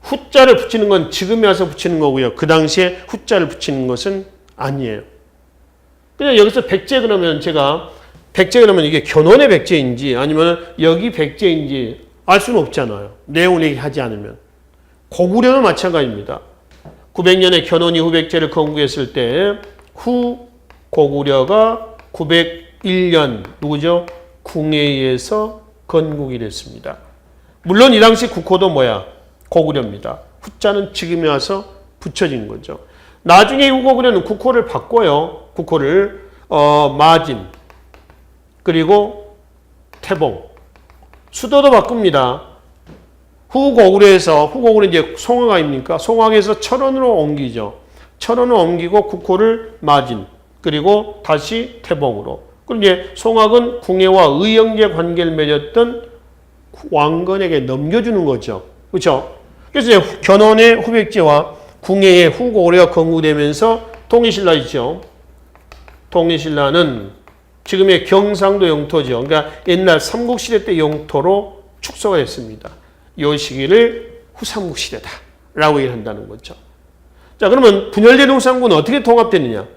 후자를 붙이는 건 지금에 와서 붙이는 거고요. 그 당시에 후자를 붙이는 것은 아니에요. 그냥 여기서 백제 그러면 제가 백제 그러면 이게 견훤의 백제인지 아니면 여기 백제인지 알 수는 없잖아요. 내용을 얘기하지 않으면. 고구려는 마찬가지입니다. 900년에 견훤이 후백제를 건국했을 때 후 고구려가 901년 누구죠? 궁예에서 건국이 됐습니다. 물론 이 당시 국호도 뭐야? 고구려입니다. 후자는 지금에 와서 붙여진 거죠. 나중에 후고구려는 국호를 바꿔요. 국호를 마진 그리고 태봉 수도도 바꿉니다. 후고구려 이제 송악아입니까? 송악에서 철원으로 옮기죠. 철원을 옮기고 국호를 마진 그리고 다시 태봉으로. 그럼 이제 송악은 궁예와 의형제 관계를 맺었던 왕건에게 넘겨주는 거죠. 그렇죠? 그래서 이제 견훤의 후백제와 궁예의 후고구려가 건국되면서 통일신라 있죠. 통일신라는 지금의 경상도 영토죠. 그러니까 옛날 삼국시대 때 영토로 축소가 됐습니다. 이 시기를 후삼국시대다라고 얘기한다는 거죠. 자, 그러면 분열된 후삼국은 어떻게 통합되느냐?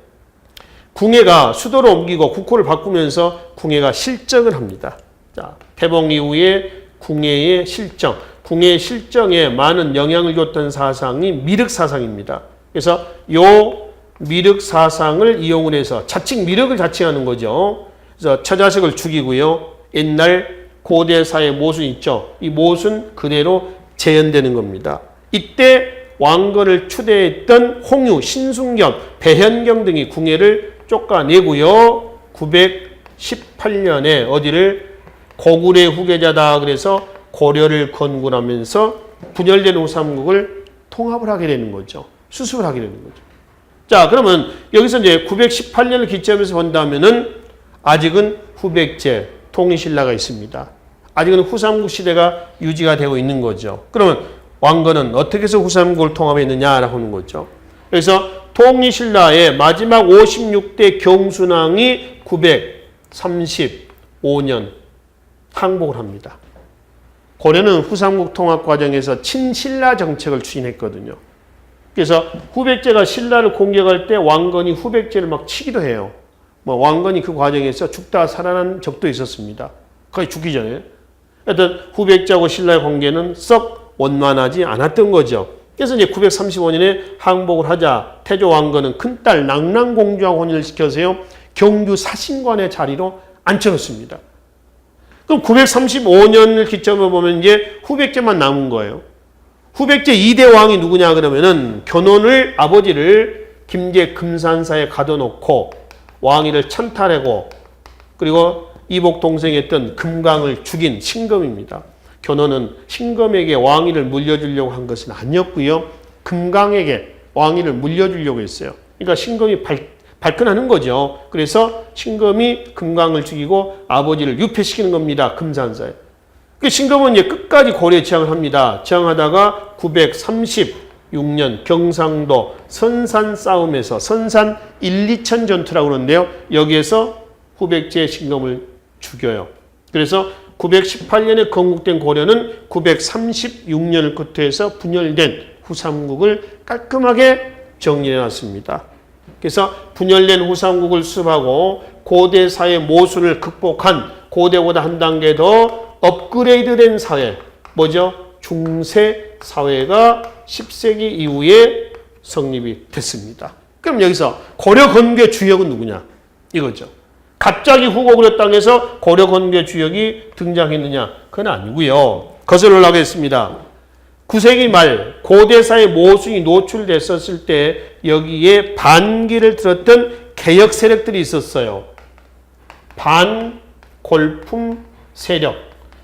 궁예가 수도를 옮기고 국호를 바꾸면서 궁예가 실정을 합니다. 자, 태봉 이후에 궁예의 실정, 궁예의 실정에 많은 영향을 줬던 사상이 미륵 사상입니다. 그래서 요 미륵 사상을 이용을 해서 자칭 미륵을 자칭하는 거죠. 그래서 처자식을 죽이고요. 옛날 고대사의 모순 있죠. 이 모순 그대로 재현되는 겁니다. 이때 왕건을 추대했던 홍유, 신순경, 배현경 등이 궁예를 쫓아내고요. 918년에 어디를 고구려의 후계자다 그래서 고려를 건국하면서 분열된 후삼국을 통합을 하게 되는 거죠. 수습을 하게 되는 거죠. 자, 그러면 여기서 이제 918년을 기점에서 본다면은 아직은 후백제, 통일신라가 있습니다. 아직은 후삼국 시대가 유지가 되고 있는 거죠. 그러면 왕건은 어떻게 해서 후삼국을 통합했느냐라고 하는 거죠. 그래서 통일신라의 마지막 56대 경순왕이 935년 항복을 합니다. 고려는 후삼국 통합 과정에서 친신라 정책을 추진했거든요. 그래서 후백제가 신라를 공격할 때 왕건이 후백제를 막 치기도 해요. 뭐 왕건이 그 과정에서 죽다 살아난 적도 있었습니다. 거의 죽기 전에. 하여튼 후백제하고 신라의 관계는 썩 원만하지 않았던 거죠. 그래서 이제 935년에 항복을 하자 태조 왕건은 큰딸 낭랑공주하고 혼인을 시켜서요. 경주 사신관의 자리로 앉혀놓습니다. 그럼 935년을 기점으로 보면 이제 후백제만 남은 거예요. 후백제 2대 왕이 누구냐 그러면은 견훤을 아버지를 김제 금산사에 가둬놓고 왕위를 찬탈하고 그리고 이복 동생이었던 금강을 죽인 신검입니다. 견훤은 신검에게 왕위를 물려주려고 한 것은 아니었고요. 금강에게 왕위를 물려주려고 했어요. 그러니까 신검이 발끈하는 거죠. 그래서 신검이 금강을 죽이고 아버지를 유폐시키는 겁니다. 금산사에. 그 신검은 이제 끝까지 고려에 저항을 합니다. 저항하다가 936년 경상도 선산 싸움에서 선산 1, 2천 전투라고 그러는데요. 여기에서 후백제 신검을 죽여요. 그래서 918년에 건국된 고려는 936년을 끝해서 분열된 후삼국을 깔끔하게 정리해놨습니다. 그래서 분열된 후삼국을 수습하고 고대사의 모순을 극복한 고대보다 한 단계 더 업그레이드된 사회, 뭐죠? 중세 사회가 10세기 이후에 성립이 됐습니다. 그럼 여기서 고려 건국의 주역은 누구냐? 이거죠. 갑자기 후고구려 땅에서 고려 건국의 주역이 등장했느냐? 그건 아니고요. 거슬러 나가겠습니다. 9세기 말 고대사의 모순이 노출됐었을 때 여기에 반기를 들었던 개혁 세력들이 있었어요. 반골품 세력.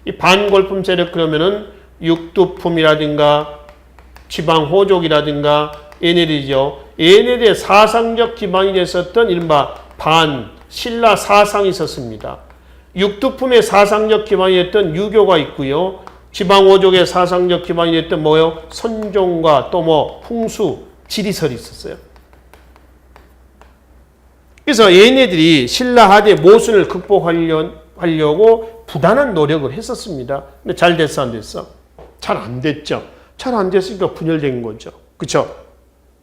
이 반골품 세력 그러면은 육두품이라든가 지방호족이라든가 얘네들이죠. 얘네들의 사상적 기반이 됐었던 이른바 신라 사상이 있었습니다. 육두품의 사상적 기반이 됐던 유교가 있고요. 지방오족의 사상적 기반이 됐던 뭐예요? 선종과 또 뭐 풍수, 지리설이 있었어요. 그래서 얘네들이 신라하대 모순을 극복하려고 부단한 노력을 했었습니다. 근데 잘 됐어, 안 됐어? 잘 안 됐죠. 잘 안 됐으니까 분열된 거죠. 그렇죠?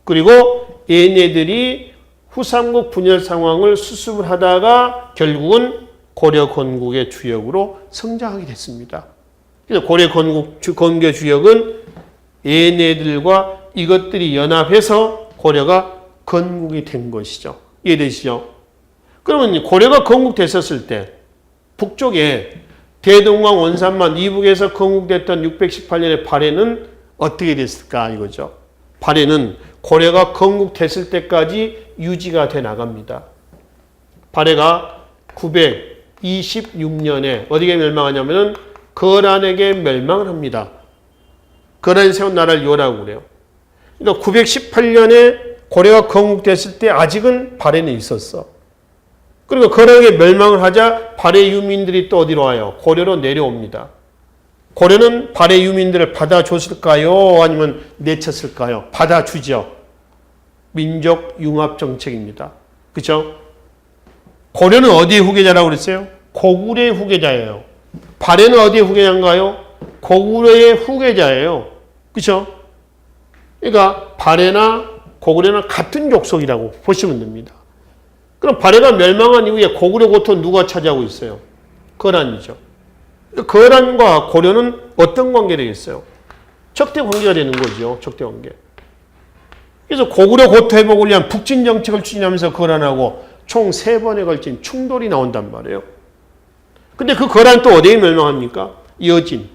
그리고 얘네들이 후삼국 분열 상황을 수습을 하다가 결국은 고려 건국의 주역으로 성장하게 됐습니다. 그래서 고려 건국의 주역은 얘네들과 이것들이 연합해서 고려가 건국이 된 것이죠. 이해되시죠? 그러면 고려가 건국됐었을 때 북쪽에 대동강 원산만 이북에서 건국됐던 618년의 발해는 어떻게 됐을까 이거죠. 발해는 고려가 건국됐을 때까지 유지가 돼 나갑니다. 발해가 926년에 어디에 멸망하냐면은 거란에게 멸망을 합니다. 거란이 세운 나라를 요라고 그래요. 그러니까 918년에 고려가 건국됐을 때 아직은 발해는 있었어. 그리고 거란에게 멸망을 하자 발해 유민들이 또 어디로 와요? 고려로 내려옵니다. 고려는 발해 유민들을 받아줬을까요? 아니면 내쳤을까요? 받아주죠. 민족 융합 정책입니다. 그렇죠? 고려는 어디의 후계자라고 그랬어요? 고구려의 후계자예요. 발해는 어디의 후계자인가요? 고구려의 후계자예요. 그렇죠? 그러니까 발해나 고구려는 같은 족속이라고 보시면 됩니다. 그럼 발해가 멸망한 이후에 고구려 고토 누가 차지하고 있어요? 거란이죠. 거란과 고려는 어떤 관계가 되겠어요? 적대 관계가 되는 거죠. 적대 관계. 그래서 고구려 고토 회복을 위한 북진 정책을 추진하면서 거란하고 총 3번에 걸친 충돌이 나온단 말이에요. 근데 그 거란 또 어디에 멸망합니까? 여진.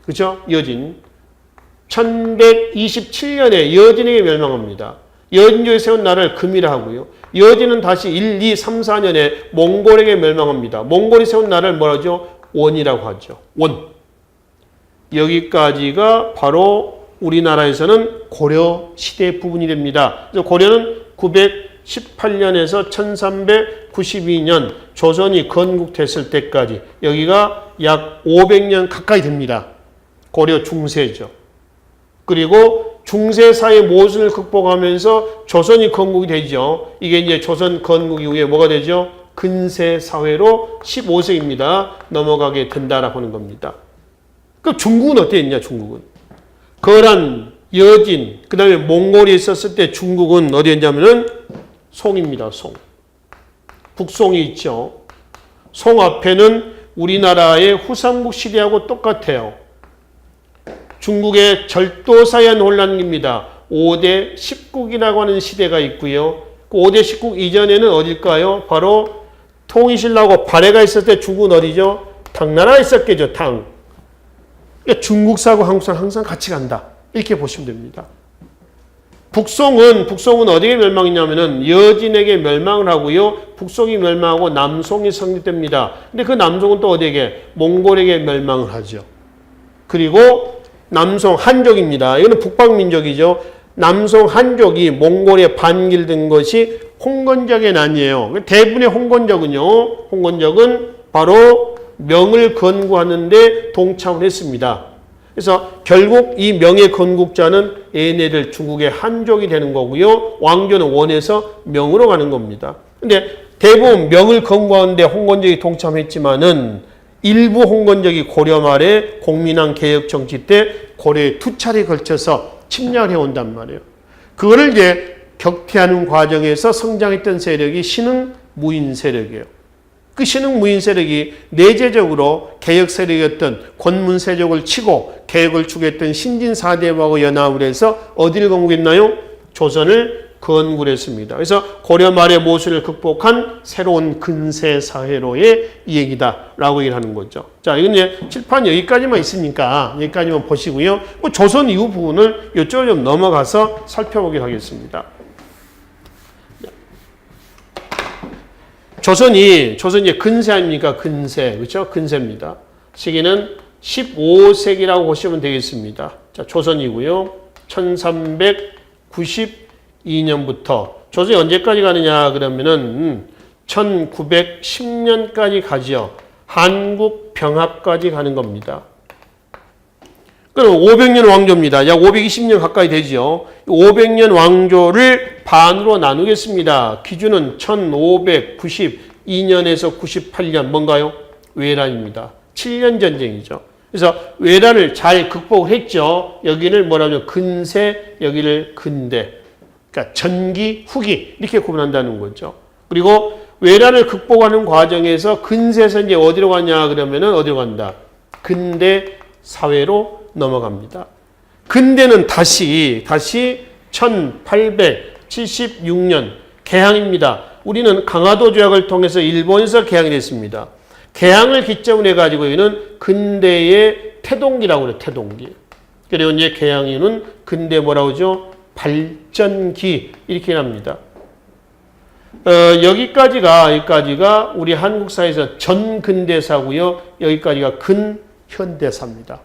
그죠? 여진. 1127년에 여진에게 멸망합니다. 여진족이 세운 나라를 금이라 하고요. 여진은 다시 1, 2, 3, 4년에 몽골에게 멸망합니다. 몽골이 세운 나라를 뭐라 하죠? 원이라고 하죠. 원. 여기까지가 바로 우리나라에서는 고려 시대 부분이 됩니다. 그래서 고려는 918년에서 1392년 조선이 건국됐을 때까지 여기가 약 500년 가까이 됩니다. 고려 중세죠. 그리고 중세 사회 모순을 극복하면서 조선이 건국이 되죠. 이게 이제 조선 건국 이후에 뭐가 되죠? 근세 사회로 15세기입니다. 넘어가게 된다라고 하는 겁니다. 그럼 중국은 어떻게 했냐, 중국은? 거란, 여진, 그 다음에 몽골이 있었을 때 중국은 어디에 있냐면은 송입니다, 송. 북송이 있죠. 송 앞에는 우리나라의 후삼국 시대하고 똑같아요. 중국의 절도사의 혼란기입니다. 5대 10국이라고 하는 시대가 있고요. 그 5대 10국 이전에는 어딜까요? 바로 통일신라하고 발해가 있을 때 중국은 어디죠? 당나라가 있었겠죠. 당. 그러니까 중국사하고 한국사는 항상 같이 간다. 이렇게 보시면 됩니다. 북송은 어디에 멸망했냐면은 여진에게 멸망을 하고요. 북송이 멸망하고 남송이 성립됩니다. 근데 그 남송은 또 어디에게? 몽골에게 멸망을 하죠. 그리고 남송 한족입니다. 이거는 북방민족이죠. 남송 한족이 몽골에 반길된 것이 홍건적의 난이에요. 대부분의 홍건적은 바로 명을 건국하는데 동참을 했습니다. 그래서 결국 이 명의 건국자는 얘네들 중국의 한족이 되는 거고요. 왕조는 원에서 명으로 가는 겁니다. 근데 대부분 명을 건국하는데 홍건적이 동참했지만은 일부 홍건적이 고려 말에 공민왕 개혁 정치 때 고려에 2차례에 걸쳐서 침략을 해온단 말이에요. 그거를 이제 격퇴하는 과정에서 성장했던 세력이 신흥 무인 세력이에요. 그 신흥 무인 세력이 내재적으로 개혁 세력이었던 권문 세족을 치고 개혁을 추구했던 신진 사대부하고 연합을 해서 어디를 건국했나요? 조선을 건국을 했습니다. 그래서 고려 말의 모순을 극복한 새로운 근세 사회로의 얘기다라고 얘기를 하는 거죠. 자, 이건 이제 칠판 여기까지만 있으니까 여기까지만 보시고요. 뭐 조선 이후 부분을 이쪽으로 좀 넘어가서 살펴보기로 하겠습니다. 조선이 근세 아닙니까? 근세. 그렇죠? 근세입니다. 시기는 15세기라고 보시면 되겠습니다. 자, 조선이고요. 1392년부터 조선이 언제까지 가느냐 그러면은 1910년까지 가죠. 한국 병합까지 가는 겁니다. 그럼 500년 왕조입니다. 약 520년 가까이 되죠. 500년 왕조를 반으로 나누겠습니다. 기준은 1592년에서 98년 뭔가요? 외란입니다. 7년 전쟁이죠. 그래서 외란을 잘 극복을 했죠. 여기를 뭐라고 하죠? 근세, 여기를 근대. 그러니까 전기, 후기 이렇게 구분한다는 거죠. 그리고 외란을 극복하는 과정에서 근세에서 이제 어디로 가냐 그러면은 어디로 간다? 근대 사회로 넘어갑니다. 근대는 다시 1876년 개항입니다. 우리는 강화도 조약을 통해서 일본에서 개항이 됐습니다. 개항을 기점으로 해가지고 여기는 근대의 태동기라고 그래요. 태동기. 그리고 이제 개항이는 근대 뭐라고 하죠? 발전기 이렇게 합니다. 여기까지가 우리 한국 사회에서 전근대사고요. 여기까지가 근현대사입니다.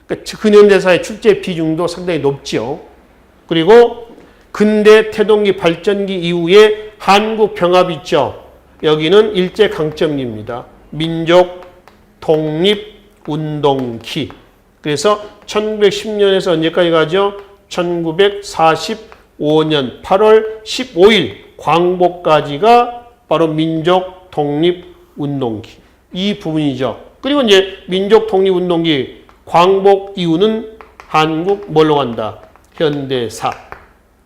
그러니까 근현대사의 출제 비중도 상당히 높죠. 그리고 근대 태동기 발전기 이후에 한국 병합 있죠. 여기는 일제강점기입니다. 민족 독립 운동기. 그래서 1910년에서 언제까지 가죠? 1945년 8월 15일 광복까지가 바로 민족 독립 운동기. 이 부분이죠. 그리고 이제 민족 독립 운동기 광복 이후는 한국 뭘로 간다? 현대사.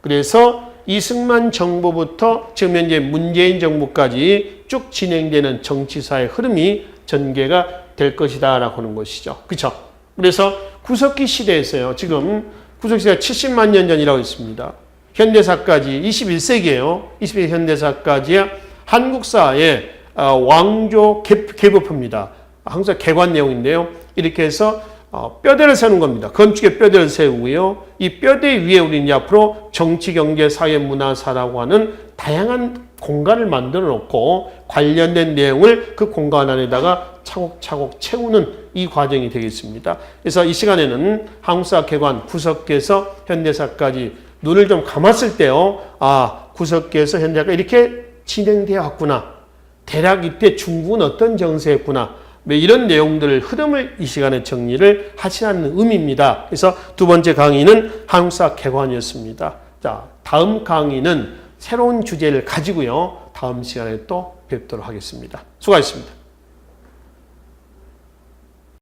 그래서 이승만 정부부터 지금 현재 문재인 정부까지 쭉 진행되는 정치사의 흐름이 전개가 될 것이다 라고 하는 것이죠. 그렇죠? 그래서 구석기 시대에서요. 지금 구석기 시대가 70만 년 전이라고 있습니다. 현대사까지 21세기예요. 21세기 현대사까지 한국사의 왕조 개법입니다. 항상 개관 내용인데요. 이렇게 해서 뼈대를 세우는 겁니다. 건축의 뼈대를 세우고요. 이 뼈대 위에 우리는 앞으로 정치, 경제, 사회, 문화사라고 하는 다양한 공간을 만들어 놓고 관련된 내용을 그 공간 안에다가 차곡차곡 채우는 이 과정이 되겠습니다. 그래서 이 시간에는 한국사 개관 구석기에서 현대사까지 눈을 좀 감았을 때요. 아, 구석기에서 현대사가 이렇게 진행되어 왔구나. 대략 이때 중국은 어떤 정세였구나. 이런 내용들을 흐름을 이 시간에 정리를 하시라는 의미입니다. 그래서 두 번째 강의는 한국사 개관이었습니다. 자, 다음 강의는 새로운 주제를 가지고요. 다음 시간에 또 뵙도록 하겠습니다. 수고하셨습니다.